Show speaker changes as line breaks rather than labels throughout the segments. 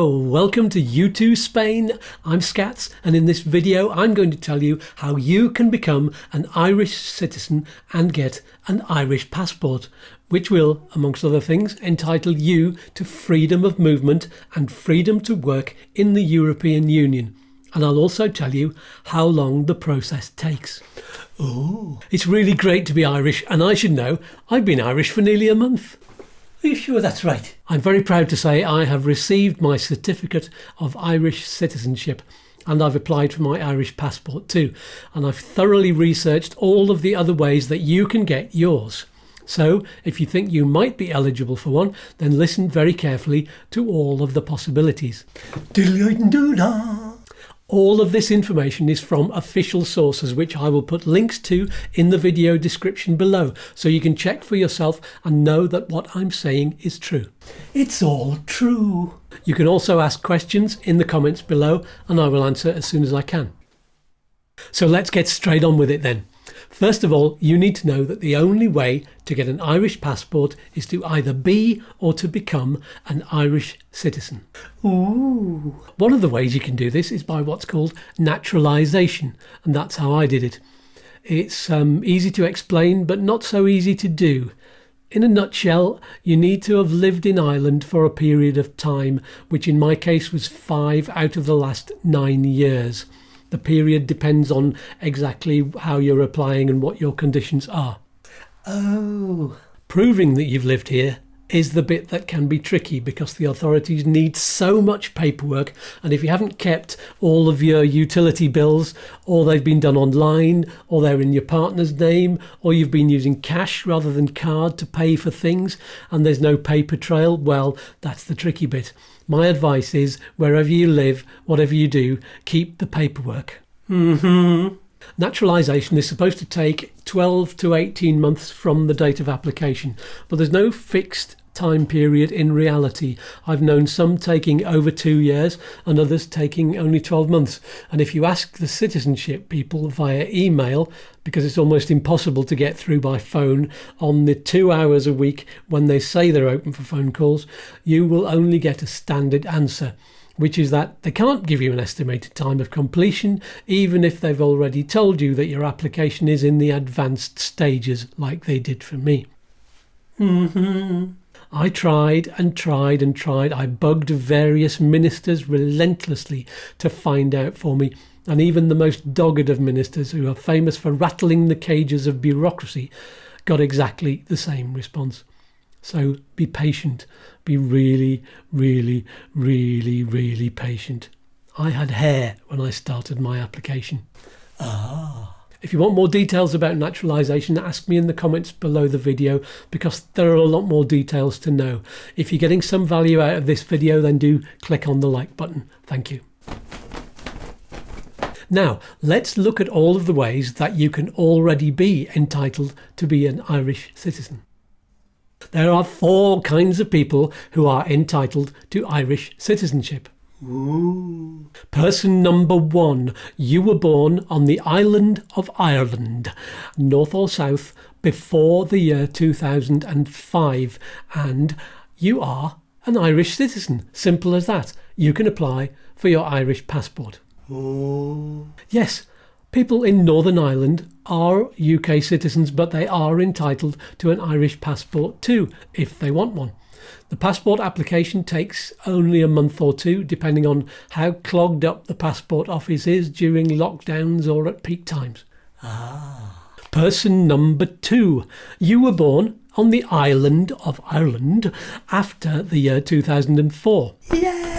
Hello, welcome to YouTooSpain. I'm Skatz, and in this video I'm going to tell you how you can become an Irish citizen and get an Irish passport, which will, amongst other things, entitle you to freedom of movement and freedom to work in the European Union. And I'll also tell you how long the process takes. Oh, it's really great to be Irish, and I should know, I've been Irish for nearly a month. Are you sure that's right? I'm very proud to say I have received my certificate of Irish citizenship, and I've applied for my Irish passport too, and I've thoroughly researched all of the other ways that you can get yours. So if you think you might be eligible for one, then listen very carefully to all of the possibilities. All of this information is from official sources, which I will put links to in the video description below, so you can check for yourself and know that what I'm saying is true. It's all true. You can also ask questions in the comments below, and I will answer as soon as I can. So let's get straight on with it then. First of all, you need to know that the only way to get an Irish passport is to either be or to become an Irish citizen. Ooh. One of the ways you can do this is by what's called naturalisation, and that's how I did it. It's easy to explain, but not so easy to do. In a nutshell, you need to have lived in Ireland for a period of time, which in my case was 5 out of the last 9 years. The period depends on exactly how you're applying and what your conditions are. Oh. Proving that you've lived here is the bit that can be tricky because the authorities need so much paperwork, and if you haven't kept all of your utility bills, or they've been done online, or they're in your partner's name, or you've been using cash rather than card to pay for things, and there's no paper trail, well, that's the tricky bit. My advice is, wherever you live, whatever you do, keep the paperwork. Naturalisation is supposed to take 12 to 18 months from the date of application, but there's no fixed time period in reality. I've known some taking over 2 years and others taking only 12 months. And if you ask the citizenship people via email, because it's almost impossible to get through by phone on the 2 hours a week when they say they're open for phone calls, you will only get a standard answer, which is that they can't give you an estimated time of completion, even if they've already told you that your application is in the advanced stages like they did for me. I tried and tried and tried. I bugged various ministers relentlessly to find out for me, and even the most dogged of ministers, who are famous for rattling the cages of bureaucracy, got exactly the same response. So be patient. Be really, really, really, really patient. I had hair when I started my application. If you want more details about naturalisation, ask me in the comments below the video, because there are a lot more details to know. If you're getting some value out of this video, then do click on the like button. Thank you. Now, let's look at all of the ways that you can already be entitled to be an Irish citizen. There are 4 kinds of people who are entitled to Irish citizenship. Ooh. Person number 1, you were born on the island of Ireland, north or south, before the year 2005, and you are an Irish citizen. Simple as that. You can apply for your Irish passport. Ooh. Yes, people in Northern Ireland are UK citizens, but they are entitled to an Irish passport too, if they want one. The passport application takes only a month or 2, depending on how clogged up the passport office is during lockdowns or at peak times. Person number 2, you were born on the island of Ireland after the year 2004. Yeah!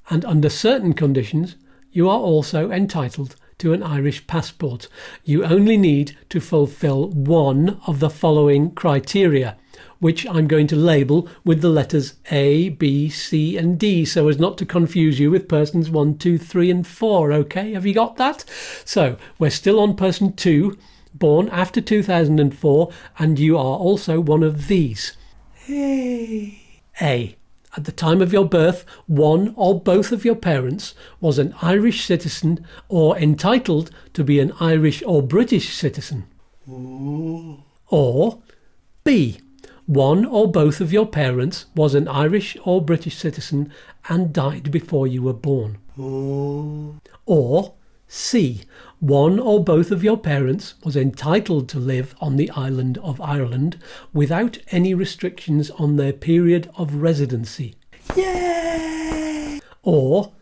And under certain conditions, you are also entitled to an Irish passport. You only need to fulfil one of the following criteria, which I'm going to label with the letters A, B, C and D, so as not to confuse you with persons 1, 2, 3 and 4, okay? Have you got that? So we're still on person 2, born after 2004, and you are also one of these. Hey. A. At the time of your birth, one or both of your parents was an Irish citizen or entitled to be an Irish or British citizen. Ooh. Or B. one or both of your parents was an Irish or British citizen and died before you were born. Or C, one or both of your parents was entitled to live on the island of Ireland without any restrictions on their period of residency. Yay! Or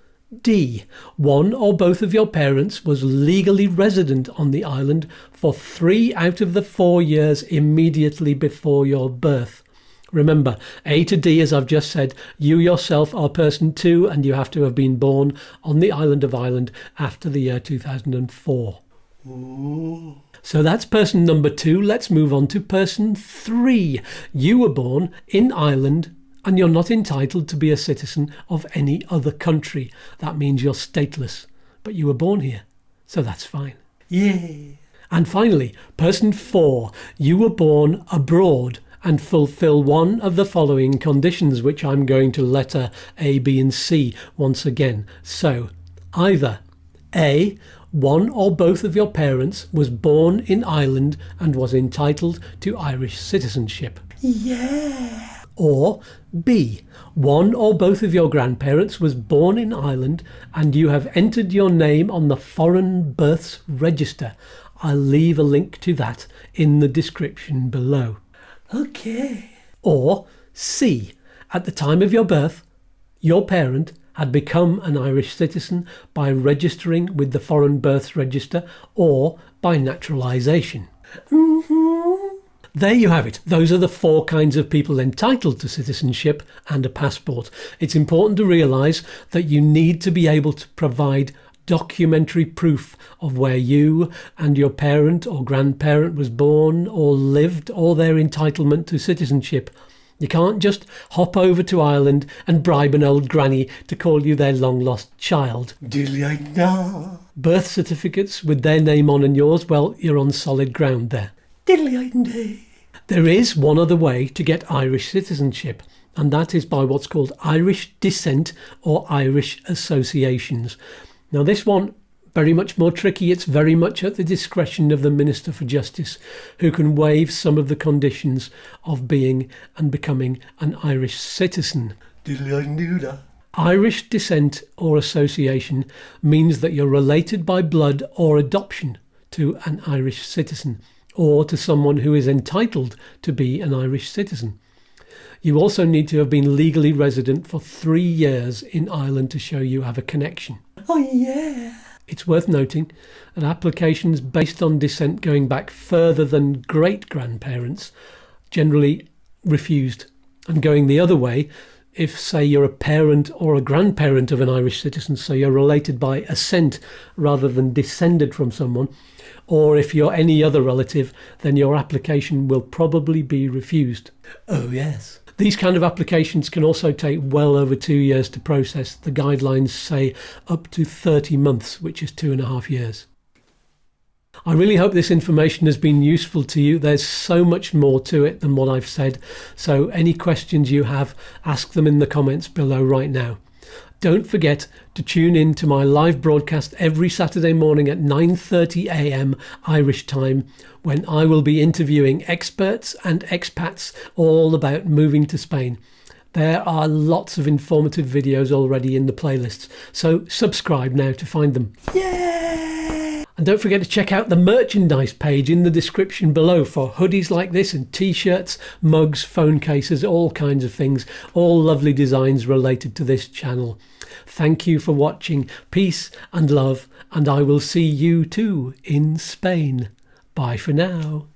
D, one or both of your parents was legally resident on the island for 3 out of the 4 years immediately before your birth. Remember, A to D, as I've just said, you yourself are person 2 and you have to have been born on the island of Ireland after the year 2004. Ooh. So that's person number 2. Let's move on to person 3. You were born in Ireland and you're not entitled to be a citizen of any other country. That means you're stateless, but you were born here, so that's fine. Yay! And finally, person 4, you were born abroad and fulfill one of the following conditions, which I'm going to letter A, B and C once again. So either A, one or both of your parents was born in Ireland and was entitled to Irish citizenship. Yeah! Or B, one or both of your grandparents was born in Ireland and you have entered your name on the Foreign Births Register. I'll leave a link to that in the description below. Okay. Or C, at the time of your birth, your parent had become an Irish citizen by registering with the Foreign Births Register or by naturalisation. There you have it. Those are the 4 kinds of people entitled to citizenship and a passport. It's important to realise that you need to be able to provide documentary proof of where you and your parent or grandparent was born or lived or their entitlement to citizenship. You can't just hop over to Ireland and bribe an old granny to call you their long-lost child. Birth certificates with their name on and yours, well, you're on solid ground there. There is one other way to get Irish citizenship, and that is by what's called Irish descent or Irish associations. Now this one, very much more tricky. It's very much at the discretion of the Minister for Justice, who can waive some of the conditions of being and becoming an Irish citizen. Irish descent or association means that you're related by blood or adoption to an Irish citizen, or to someone who is entitled to be an Irish citizen. You also need to have been legally resident for 3 years in Ireland to show you have a connection. Oh yeah! It's worth noting that applications based on descent going back further than great-grandparents generally refused, and going the other way, if say you're a parent or a grandparent of an Irish citizen, so you're related by ascent rather than descended from someone, or if you're any other relative, then your application will probably be refused. Oh yes. These kind of applications can also take well over 2 years to process. The guidelines say up to 30 months, which is 2.5 years. I really hope this information has been useful to you. There's so much more to it than what I've said. So any questions you have, ask them in the comments below right now. Don't forget to tune in to my live broadcast every Saturday morning at 9:30 a.m. Irish time, when I will be interviewing experts and expats all about moving to Spain. There are lots of informative videos already in the playlists, so subscribe now to find them. Yay! And don't forget to check out the merchandise page in the description below for hoodies like this and t-shirts, mugs, phone cases, all kinds of things, all lovely designs related to this channel. Thank you for watching. Peace and love, and I will see you too in Spain. Bye for now.